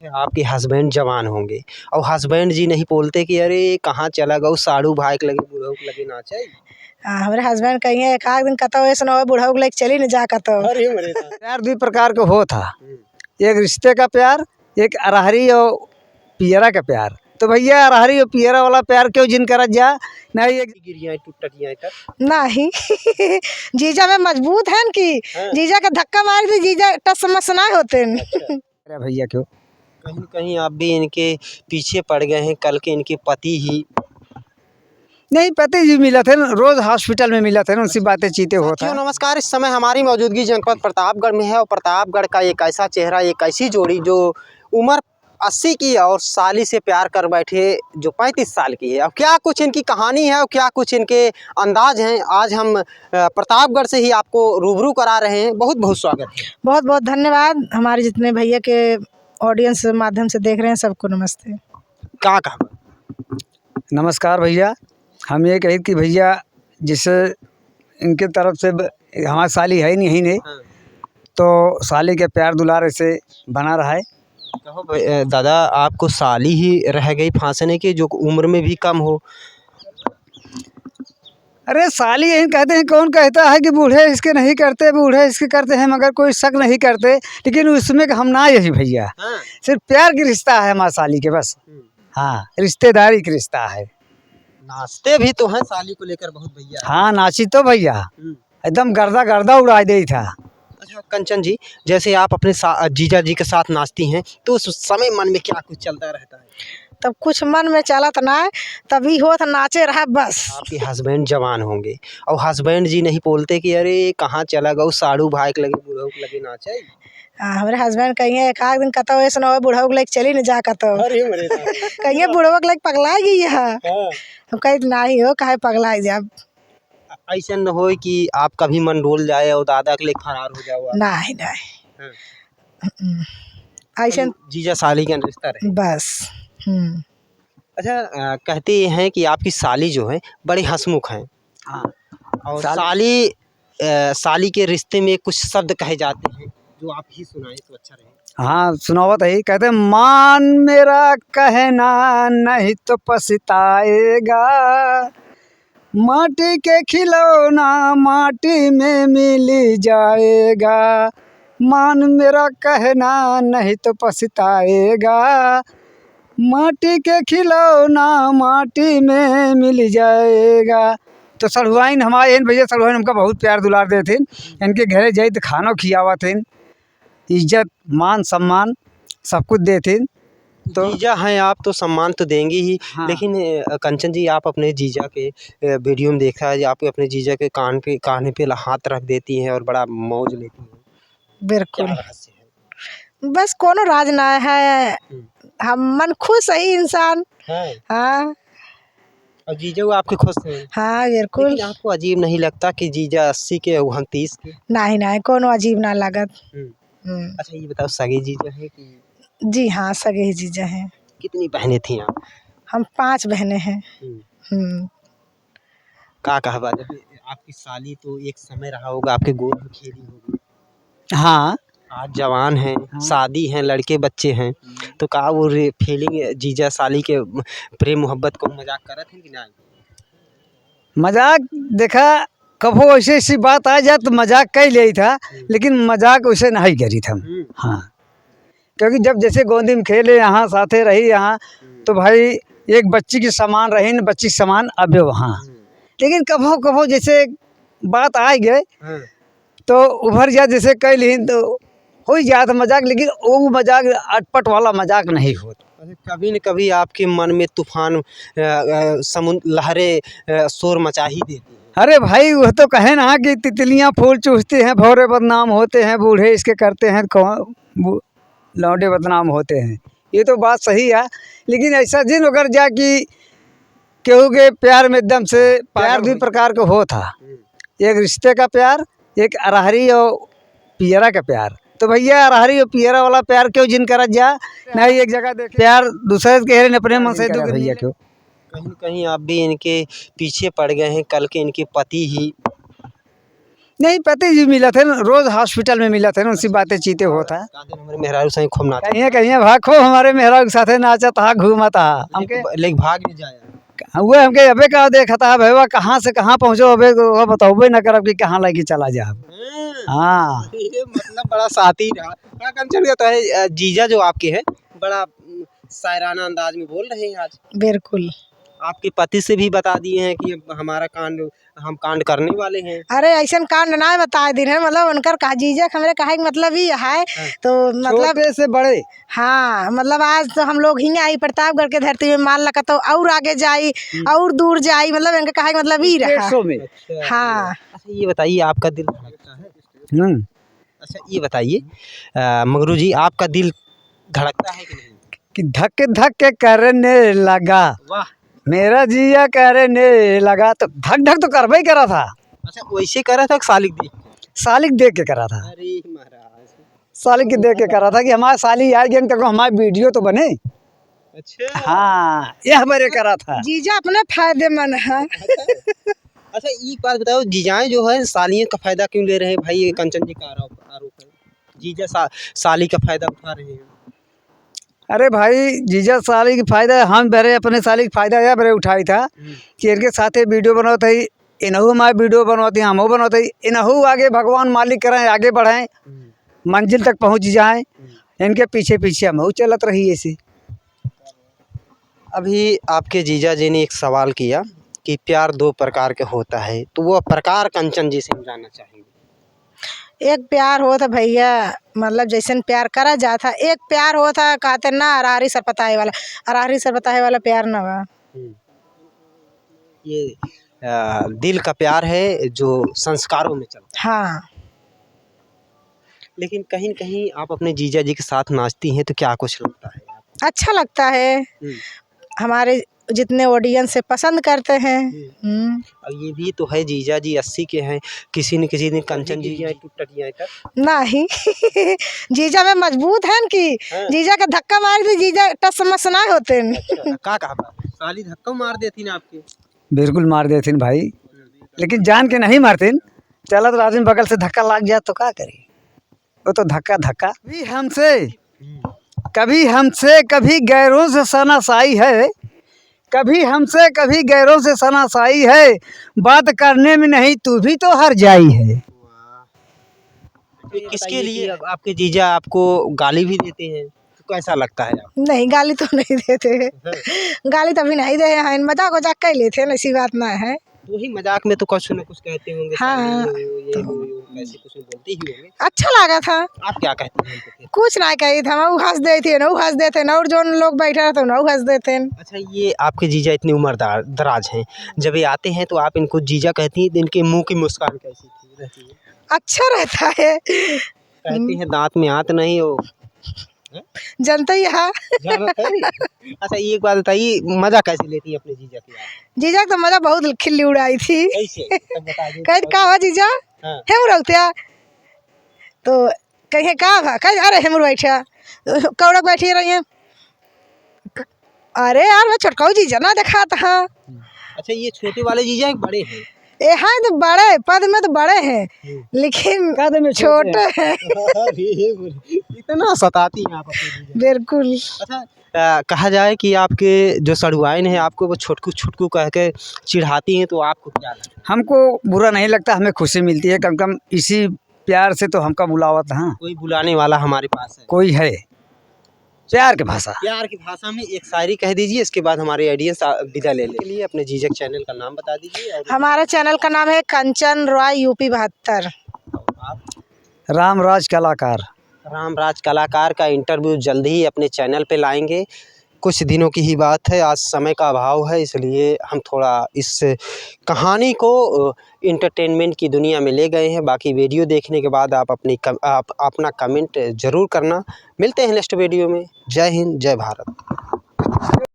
आपके हस्बैंड जवान होंगे और हस्बैंड जी नहीं बोलते कि अरे कहाँ चला गऊ साड़ू भाई के लगे बुढ़ऊ के लगे ना चाहिए। हमारे हस्बैंड कहिए एक दिन कतो ऐसा न हो बुढ़ऊ के लेके चली न जा कतो। प्यार दो प्रकार का हो था, एक रिश्ते का प्यार, एक अरहरी और पियरा का प्यार। तो भैया अरहरी और पियरा वाला प्यार क्यों जिन करा जा नहीं ये गिरिया टूटिया कर नहीं जीजा में मजबूत है न कि जीजा का धक्का मार दे जीजा टस मस ना होते न। अरे भैया क्यों कहीं कहीं आप भी इनके पीछे पड़ गए हैं। कल के इनके पति ही नहीं पति जी मिला थे न, रोज हॉस्पिटल में मिला थे न, उनसी बातें चीते होता है। नमस्कार, इस समय हमारी मौजूदगी जनपद प्रतापगढ़ में है और प्रतापगढ़ का एक ऐसा चेहरा, एक ऐसी जोड़ी जो उम्र 80 की है और साली से प्यार कर बैठे जो 35 साल की है। अब क्या कुछ इनकी कहानी है और क्या कुछ इनके अंदाज हैं, आज हम प्रतापगढ़ से ही आपको रूबरू करा रहे हैं। बहुत बहुत स्वागत है। बहुत बहुत धन्यवाद। हमारे जितने भैया के ऑडियंस माध्यम से देख रहे हैं सबको नमस्ते। क्या कहा? नमस्कार भैया, हम ये कही कि भैया जिसे इनके तरफ से हमारी साली है नहीं तो साली के प्यार दुलारे से बना रहा है। कहो दादा, आपको साली ही रह गई फांसने की जो उम्र में भी कम हो। अरे साली यही कहते हैं, कौन कहता है कि बूढ़े इसके नहीं करते, बूढ़े इसके करते हैं, मगर कोई शक नहीं करते। लेकिन उसमें हम ना यही भैया, सिर्फ प्यार की रिश्ता है हमारे साली के बस। हाँ, रिश्तेदारी की रिश्ता है। नाचते भी तो हैं साली को लेकर बहुत भैया। हाँ नाची तो भैया एकदम गर्दा गर्दा उड़ा दे था। अच्छा कंचन जी, जैसे आप अपने जीजा जी के साथ नाचती हैं तो उस समय मन में क्या कुछ चलता रहता है? तब कुछ मन में चलत ना है, तभी हो तो नाचे रहा बस। आपके हस्बैंड जवान होंगे और हस्बैंड जी नहीं बोलते कि अरे कहाँ चला गऊ साड़ू भाई के लगे बुढ़ऊ के लगे ना चाहिए। हमारे हस्बैंड कहिए एक दिन कतो ऐसा न हो बुढ़ऊ के लेके चली न जा कतो। कहिए बुढ़ऊ के लेके पगला गई है। हम कहे नहीं हो काहे पगला जब ऐसा न हो कि आपका भी मन डोल जाए और दादा के लिए फरार हो जाओ। नहीं ऐसा जीजा साली का रिश्ता रहे बस। अच्छा कहते हैं कि आपकी साली जो है बड़ी हंसमुख हैं। हाँ, और साली के रिश्ते में कुछ शब्द कहे जाते हैं जो आप ही सुनाएं तो अच्छा रहे। हाँ सुनावत है, कहते हैं मान मेरा कहना नहीं तो पछताएगा, माटी के खिलौना माटी में मिल जाएगा, मान मेरा कहना नहीं तो पछताएगा, माटी के खिलौना माटी में मिल जाएगा। तो सड़ुआइन हमारे भैया सड़ुआइन हमका बहुत प्यार दुलार देते, इनके घरे जाए तो खाना खियावा थे, इज्जत मान सम्मान सब कुछ देते। तो जीजा हैं आप तो सम्मान तो देंगे ही। हाँ। लेकिन कंचन जी, आप अपने जीजा के वीडियो में देखा है आप अपने जीजा के कान पे हाथ रख देती हैं और बड़ा मौज लेती हैं। बिल्कुल क्या रहस्य है? बस कोनो राज ना है, हम मन खुश है इंसान। हाँ और जीजा आपके खुश हैं? हाँ बिल्कुल। लेकिन आपको अजीब नहीं लगता कि जीजा 80 के और हम 30 के? नहीं कोनो अजीब ना लागत। अच्छा ये बताओ, सगे जीजा है कि? जी हाँ सगे ही जीजा हैं। कितनी बहनें थी आप? हम 5 बहनें हैं। का कहवा जब आपकी साली तो एक समय रहा होगा आपके गोद में खेली होगी। हाँ आज जवान हैं, शादी हैं, लड़के बच्चे हैं, तो का वो फीलिंग जीजा साली के प्रेम मोहब्बत को मजाक कर रहे थे कि नहीं? मजाक देखा कभो ऐसी ऐसी बात आ जाए तो मजाक कर ले था, लेकिन मजाक उसे नहीं करी था। हाँ क्योंकि जब जैसे गोंदी में खेले यहाँ साथे रही यहाँ, तो भाई एक बच्ची की समान रही न बच्ची समान अब वहाँ। लेकिन कभो कभो जैसे बात आ गए तो उभर जा जैसे कह ली तो हो जाता मजाक, लेकिन वो मजाक अटपट वाला मजाक नहीं होता। कभी न कभी आपके मन में तूफान समुद्र लहरें शोर मचा ही देती हैं। अरे भाई वह तो कहे ना कि तितलियां फूल चूसते हैं, भौरे बदनाम होते हैं, बूढ़े इसके करते हैं, लौंडे बदनाम होते हैं। ये तो बात सही है, लेकिन ऐसा दिन अगर जा कि केहू के प्यार में एकदम से प्यार दो प्रकार का हो था, एक रिश्ते का प्यार, एक अरहरी और पियरा का प्यार। तो भैया अरहरी और पियरा वाला प्यार क्यों जिन करा जा नहीं, एक जगह देखे प्यार दूसरे कह रहे अपने मन से दो भैया क्यों। कहीं कहीं आप भी इनके पीछे पड़ गए हैं। कल के इनके पति ही नहीं पति जी मिला थे ना, रोज हॉस्पिटल में मिला थे ना, उनसी बातें चीते होता है। हमारे मेहरारू सही खूब नाच कहीं भाग खो हमारे मेहरा के साथे नाचा था घूमा था हमके लेकिन भाग नहीं जाया। वो हमके अबे का देखा था भैया कहाँ से कहाँ पहुँचो अबे वो बताओ ना करब कि कहाँ लगी चला जा। हाँ ये मतलब बड़ा साथी रहा। क्या कंचन कहता है जीजा जो आपके हैं बड़ा शायराना अंदाज में बोल रहे हैं आज। बिल्कुल। आपके पति से भी बता दिए हैं कि हमारा कांड हम कांड करने वाले हैं। अरे ऐसा कांड ना बता दिन है, मतलब उनकर कहा जीजा हमारे कहा कि मतलब ही है तो मतलब छोटे से बड़े। हाँ मतलब आज तो हम लोग ही आई प्रतापगढ़ के धरती में मान लगा तो और आगे जाई और दूर जाई, मतलब इनका कहा मतलब ही रहा। हाँ अच्छा ये बताइए आपका दिल धड़कता है? अच्छा ये बताइए मंगरू जी आपका दिल धड़कता है कि नहीं? कि धक धक करने लगा, वाह। मेरा जिया करने लगा तो धक धक तो करवा ही करा था। अच्छा वैसे करा था सालिक देख? सालिक देख के करा था। अरे महाराज सालिक के देख के करा था कि हमारा साली यार गेम तक हमारी वीडियो तो बने। अच्छा हाँ ये हमारे करा था। जीजा अपने फायदेमंद है। अच्छा एक बात बताओ जीजाएं जो है सालियों का फायदा क्यों ले रहे हैं भाई? ये कंचन जी का आरोप है जीजा साली का फायदा उठा रहे हैं। अरे भाई जीजा साली की फायदा हम बरे अपने साली की फायदा या बरे उठाई था कि इनके साथ वीडियो बनाते ही इनहू हमारे वीडियो बनवाती हम बनवाते इनहू आगे भगवान मालिक कराएं आगे बढ़ाएं मंजिल तक पहुंच जाएं, इनके पीछे पीछे हम चलत रही ऐसे। अभी आपके जीजा जी ने एक सवाल किया कि प्यार दो प्रकार के होता है, तो वो प्रकार कंचन जी से हम जानना चाहेंगे। एक प्यार होता भैया मतलब जैसे प्यार करा जाता, एक प्यार होता कहते ना अरारी सरपताए वाला, अरारी सरपताए वाला प्यार ना बा। ये दिल का प्यार है जो संस्कारों में चलता है। हाँ लेकिन कहीं न कहीं आप अपने जीजा जी के साथ नाचती हैं तो क्या कुछ लगता है? अच्छा लगता है, हमारे जितने ऑडियंस से पसंद करते हैं। और ये भी तो है जीजा जी 80 के हैं, किसी न किसी दिन कंचन जी नहीं जीजा में मजबूत है कि जीजा का धक्का मार दी जीजा टस समझ ना होते। का कहा साली धक्का मार देती ना आपके? बिल्कुल मार देती भाई, लेकिन जान के नहीं मारती। चलत राजन बगल से धक्का लग जाए तो क्या करी, वो तो धक्का धक्का कभी हमसे कभी गैरों से सनासाई है, कभी हमसे कभी गैरों से सनासाई है, बात करने में नहीं तू भी तो हर जाई है। तो किसके लिए आपके जीजा आपको गाली भी देते हैं तो कैसा लगता है आपको? नहीं गाली तो नहीं देते हैं, गाली तो अभी नहीं दे हैं, मजाक वजाक कर लेते हैं, ऐसी बात ना है। वही मजाक में तो कुछ न कुछ कहते होंगे। हाँ तो ऐसे कुछ बोलते ही होंगे। अच्छा लगा था। आप क्या कहते हैं? कुछ ना कही था, वो हंस देते ना हंस देते ना, और जो लोग बैठे रहते ना हंस देते। अच्छा ये आपके जीजा इतनी उम्रदार दराज हैं, जब ये आते हैं तो आप इनको जीजा कहती हैं तो इनके मुंह की मुस्कान कैसी रहती है? अच्छा रहता है। कहते हैं दांत में आंत नहीं हो जनता ही है। अच्छा ये एक बात बताइए मजा कैसे लेती है अपने जीजा की? जीजा तो मजा बहुत खिल्ली उड़ाई थी। कह का हुआ जीजा हेमर उठया तो कहे का कह अरे हेमर बैठा कौड़क बैठी रही है, अरे यार मैं छोटकाऊ जीजा ना देखा था। अच्छा ये छोटे वाले जीजा एक बड़े हैं? ए हाँ तो बड़े पद में तो बड़े हैं लेकिन कद में छोटे हैं। इतना सताती हैं आप अपने जीजा? बिल्कुल। अच्छा कहा जाए कि आपके जो सड़ुआइन है आपको वो छोटकू छोटकू कह के चिढ़ाती हैं तो आपको क्या लगता है? हमको बुरा नहीं लगता, हमें खुशी मिलती है, कम कम इसी प्यार से तो हमका बुलावत। हाँ कोई बुलाने वाला हमारे पास है? कोई है प्यार की भाषा। प्यार की भाषा में एक शायरी कह दीजिए, इसके बाद हमारे ऑडियंस विदा ले लिए। अपने जीजक चैनल का नाम बता दीजिए। हमारा चैनल का नाम है कंचन रॉय यूपी 72। रामराज कलाकार। रामराज कलाकार का इंटरव्यू जल्द ही अपने चैनल पे लाएंगे। कुछ दिनों की ही बात है, आज समय का अभाव है इसलिए हम थोड़ा इस कहानी को इंटरटेनमेंट की दुनिया में ले गए हैं। बाकी वीडियो देखने के बाद आप अपना कमेंट ज़रूर करना। मिलते हैं नेक्स्ट वीडियो में। जय हिंद जय भारत।